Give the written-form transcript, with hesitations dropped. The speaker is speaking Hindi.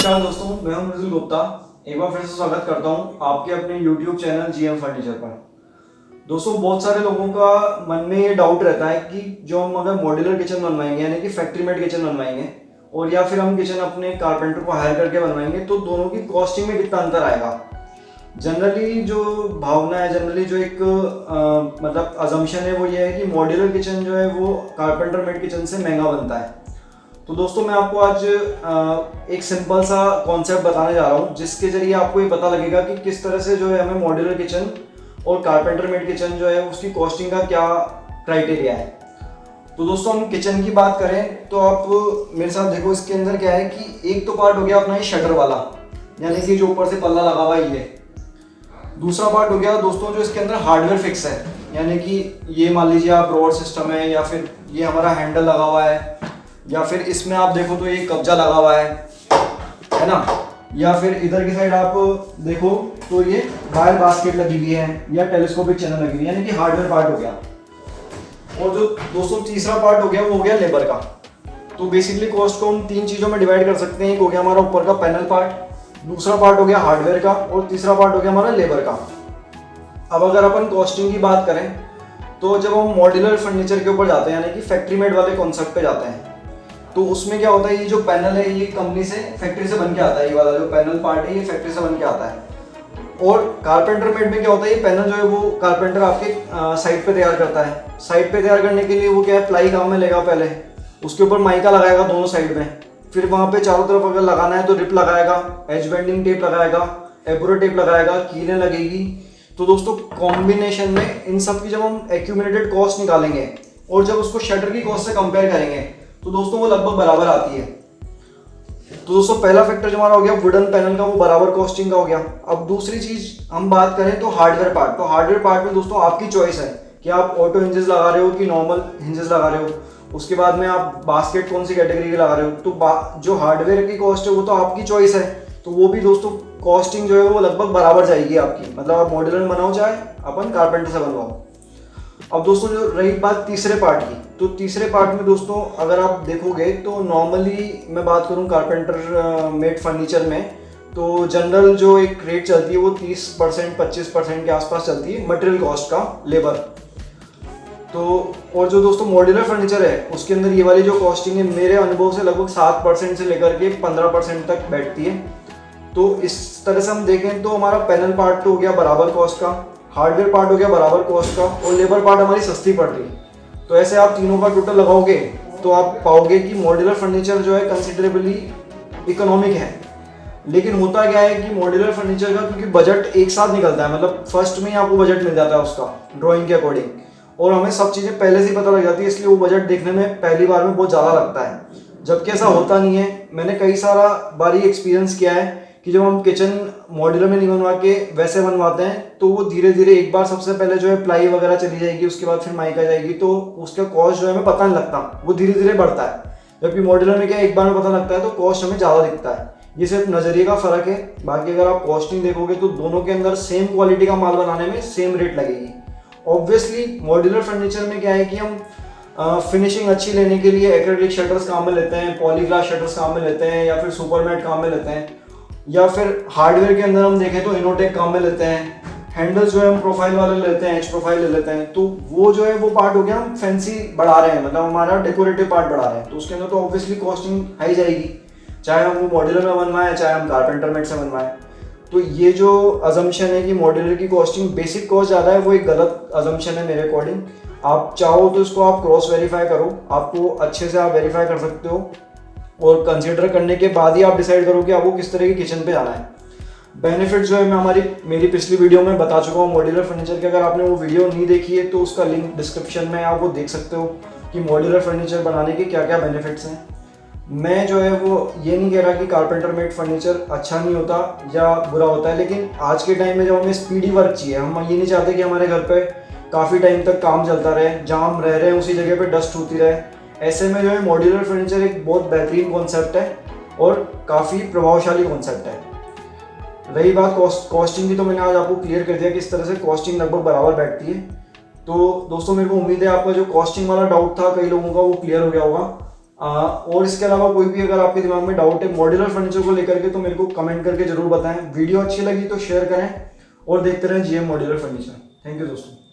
नमस्कार दोस्तों, मैं हूं मृदुल गुप्ता। एक बार फिर से स्वागत करता हूं आपके अपने YouTube चैनल जीएम फर्नीचर पर। दोस्तों, बहुत सारे लोगों का मन में ये डाउट रहता है कि जो हम अगर मॉड्यूलर किचन बनवाएंगे यानी कि फैक्ट्री मेड किचन बनवाएंगे और या फिर हम किचन अपने कारपेंटर को हायर करके बनवाएंगे तो दोनों की कॉस्टिंग में कितना अंतर आएगा। जनरली जो भावना है, जनरली जो एक मतलब अजम्पशन है वो ये है कि मॉड्यूलर किचन जो है वो कारपेंटर मेड किचन से महंगा बनता है। तो दोस्तों, मैं आपको आज एक सिंपल सा कॉन्सेप्ट बताने जा रहा हूँ जिसके जरिए आपको ये पता लगेगा कि किस तरह से जो है हमें मॉड्यूलर किचन और कारपेंटर मेड किचन जो है उसकी कॉस्टिंग का क्या क्राइटेरिया है। तो दोस्तों, हम किचन की बात करें तो आप मेरे साथ देखो, इसके अंदर क्या है कि एक तो पार्ट हो गया अपना ये शटर वाला, यानी कि जो ऊपर से पल्ला लगा हुआ है ये। दूसरा पार्ट हो गया दोस्तों जो इसके अंदर हार्डवेयर फिक्स है, यानी कि ये मान लीजिए आप रोड सिस्टम है, या फिर ये हमारा हैंडल लगा हुआ है, या फिर इसमें आप देखो तो ये कब्जा लगा हुआ है ना, या फिर इधर की साइड आप देखो तो ये वायर बास्केट लगी हुई है या टेलीस्कोपिक चैनल लगी हुई है, यानी कि हार्डवेयर पार्ट हो गया। और जो दोस्तों तीसरा पार्ट हो गया वो हो गया लेबर का। तो बेसिकली कॉस्ट को हम तीन चीज़ों में डिवाइड कर सकते हैं। एक हो गया हमारा ऊपर का पैनल पार्ट, दूसरा पार्ट हो गया हार्डवेयर का, और तीसरा पार्ट हो गया हमारा लेबर का। अब अगर अपन कॉस्टिंग की बात करें तो जब हम मॉड्यूलर फर्नीचर के ऊपर जाते हैं यानी कि फैक्ट्री मेड वाले कॉन्सेप्ट पे जाते हैं तो उसमें क्या होता है, ये जो पैनल है ये कंपनी से फैक्ट्री से बन के आता है। ये वाला जो पैनल पार्ट है ये फैक्ट्री से बन के आता है। और कारपेंटर मेड में क्या होता है, ये पैनल जो है वो कारपेंटर आपके साइड पे तैयार करता है। साइड पे तैयार करने के लिए वो क्या है, प्लाई काम में लेगा, पहले उसके ऊपर माइका लगाएगा दोनों साइड में, फिर वहाँ पे चारों तरफ अगर लगाना है तो रिप लगाएगा, एज बेंडिंग टेप लगाएगा, एब्रो टेप लगाएगा, कीलें लगेगी। तो दोस्तों कॉम्बिनेशन में इन सब की जब हम एक्यूमुलेटेड कॉस्ट निकालेंगे और जब उसको शटर की कॉस्ट से कंपेयर करेंगे तो दोस्तों वो लगभग बराबर आती है। तो दोस्तों पहला फैक्टर जो हमारा हो गया वुडन पैनल का, वो बराबर कॉस्टिंग का हो गया। अब दूसरी चीज हम बात करें तो हार्डवेयर पार्ट। तो हार्डवेयर पार्ट में दोस्तों आपकी चॉइस है कि आप ऑटो हिंजेस लगा रहे हो कि नॉर्मल हिंजेस लगा रहे हो। उसके बाद में आप बास्केट कौन सी कैटेगरी के लगा रहे हो। तो जो हार्डवेयर की कॉस्ट है वो तो आपकी चॉइस है, तो वो भी दोस्तों कॉस्टिंग जो है वो लगभग बराबर जाएगी आपकी। मतलब आप मॉड्यूलर में बनाओ चाहे अपन कारपेंटर से बनवाओ। अब दोस्तों जो रही बात तीसरे पार्ट की, तो तीसरे पार्ट में दोस्तों अगर आप देखोगे तो नॉर्मली मैं बात करूं कारपेंटर मेड फर्नीचर में तो जनरल जो एक रेट चलती है वो 30% 25% के आसपास चलती है मटेरियल कॉस्ट का, लेबर। तो और जो दोस्तों मॉड्यूलर फर्नीचर है उसके अंदर ये वाली जो कॉस्टिंग है मेरे अनुभव से लगभग 7% से लेकर के 15% तक बैठती है। तो इस तरह से हम देखें तो हमारा पैनल पार्ट तो हो गया बराबर कॉस्ट का, हार्डवेयर पार्ट हो गया बराबर कॉस्ट का, और लेबर पार्ट हमारी सस्ती पड़ रही है। तो ऐसे आप तीनों का टोटल लगाओगे तो आप पाओगे कि मॉड्यूलर फर्नीचर जो है कंसिडरेबली इकोनॉमिक है। लेकिन होता क्या है कि मॉड्यूलर फर्नीचर का क्योंकि बजट एक साथ निकलता है, मतलब फर्स्ट में ही आपको बजट मिल जाता है उसका ड्राइंग के अकॉर्डिंग, और हमें सब चीज़ें पहले से ही पता लग जाती है, इसलिए वो बजट देखने में पहली बार में बहुत ज़्यादा लगता है, जबकि ऐसा होता नहीं है। मैंने कई सारा बारी एक्सपीरियंस किया है कि जब हम किचन मॉड्यूलर में नहीं बनवा के वैसे बनवाते हैं तो वो धीरे धीरे एक बार सबसे पहले जो है प्लाई वगैरह चली जाएगी, उसके बाद फिर माइका जाएगी, तो उसका कॉस्ट जो है हमें पता नहीं लगता, वो धीरे धीरे बढ़ता है। जबकि मॉड्यूलर में क्या एक बार में पता लगता है तो कॉस्ट हमें ज़्यादा दिखता है। ये सिर्फ नज़रिए का फ़र्क है। बाकी अगर आप कॉस्टिंग देखोगे तो दोनों के अंदर सेम क्वालिटी का माल बनाने में सेम रेट लगेगी। ऑब्वियसली मॉड्यूलर फर्नीचर में क्या है कि हम फिनिशिंग अच्छी लेने के लिए एक्रेलिक शटर्स काम में लेते हैं, पॉलीग्लास शटर्स काम में लेते हैं, या फिर सुपरमैट काम में लेते हैं, या फिर हार्डवेयर के अंदर हम देखें तो इनोटेक काम में लेते हैं। हैंडल्स जो है हम प्रोफाइल वाले लेते हैं, एच प्रोफाइल ले लेते हैं। तो वो जो है वो पार्ट हो गया, हम फैंसी बढ़ा रहे हैं, मतलब हमारा डेकोरेटिव पार्ट बढ़ा रहे हैं, तो उसके अंदर तो ऑब्वियसली कॉस्टिंग हाई जाएगी, चाहे हम वो मॉड्यूलर में बनवाएं चाहे हम कारपेंटर मेड से बनवाएं। तो ये जो अजम्पशन है कि मॉड्यूलर की कॉस्टिंग बेसिक कॉस्ट ज़्यादा है, वो एक गलत अजम्पशन है मेरे अकॉर्डिंग। आप चाहो तो इसको आप क्रॉस वेरीफाई करो, आपको अच्छे से आप वेरीफाई कर सकते हो, और कंसीडर करने के बाद ही आप डिसाइड करो कि आपको किस तरह की किचन पे जाना है। बेनिफिट जो है मैं मेरी पिछली वीडियो में बता चुका हूँ मॉड्यूलर फर्नीचर के। अगर आपने वो वीडियो नहीं देखी है तो उसका लिंक डिस्क्रिप्शन में आप वो देख सकते हो कि मॉड्यूलर फर्नीचर बनाने के क्या क्या बेनिफिट्स हैं। मैं जो है वो ये नहीं कह रहा कि कारपेंटर मेड फर्नीचर अच्छा नहीं होता या बुरा होता है, लेकिन आज के टाइम में जब हमें स्पीडी वर्क चाहिए, हम ये नहीं चाहते कि हमारे घर पे काफ़ी टाइम तक काम चलता रहे, जहाँ हम रह रहे हैं उसी जगह पे डस्ट होती रहे, ऐसे में जो है मॉड्यूलर फर्नीचर एक बहुत बेहतरीन कॉन्सेप्ट है और काफ़ी प्रभावशाली कॉन्सेप्ट है। रही बात कॉस्टिंग की, तो मैंने आज आपको क्लियर कर दिया कि इस तरह से कॉस्टिंग लगभग बराबर बैठती है। तो दोस्तों मेरे को उम्मीद है आपका जो कॉस्टिंग वाला डाउट था कई लोगों का वो क्लियर हो गया होगा। और इसके अलावा कोई भी अगर आपके दिमाग में डाउट है मॉड्यूलर फर्नीचर को लेकर के तो मेरे को कमेंट करके जरूर बताएं। वीडियो अच्छी लगी तो शेयर करें और देखते रहें GM modular furniture. Thank you दोस्तों।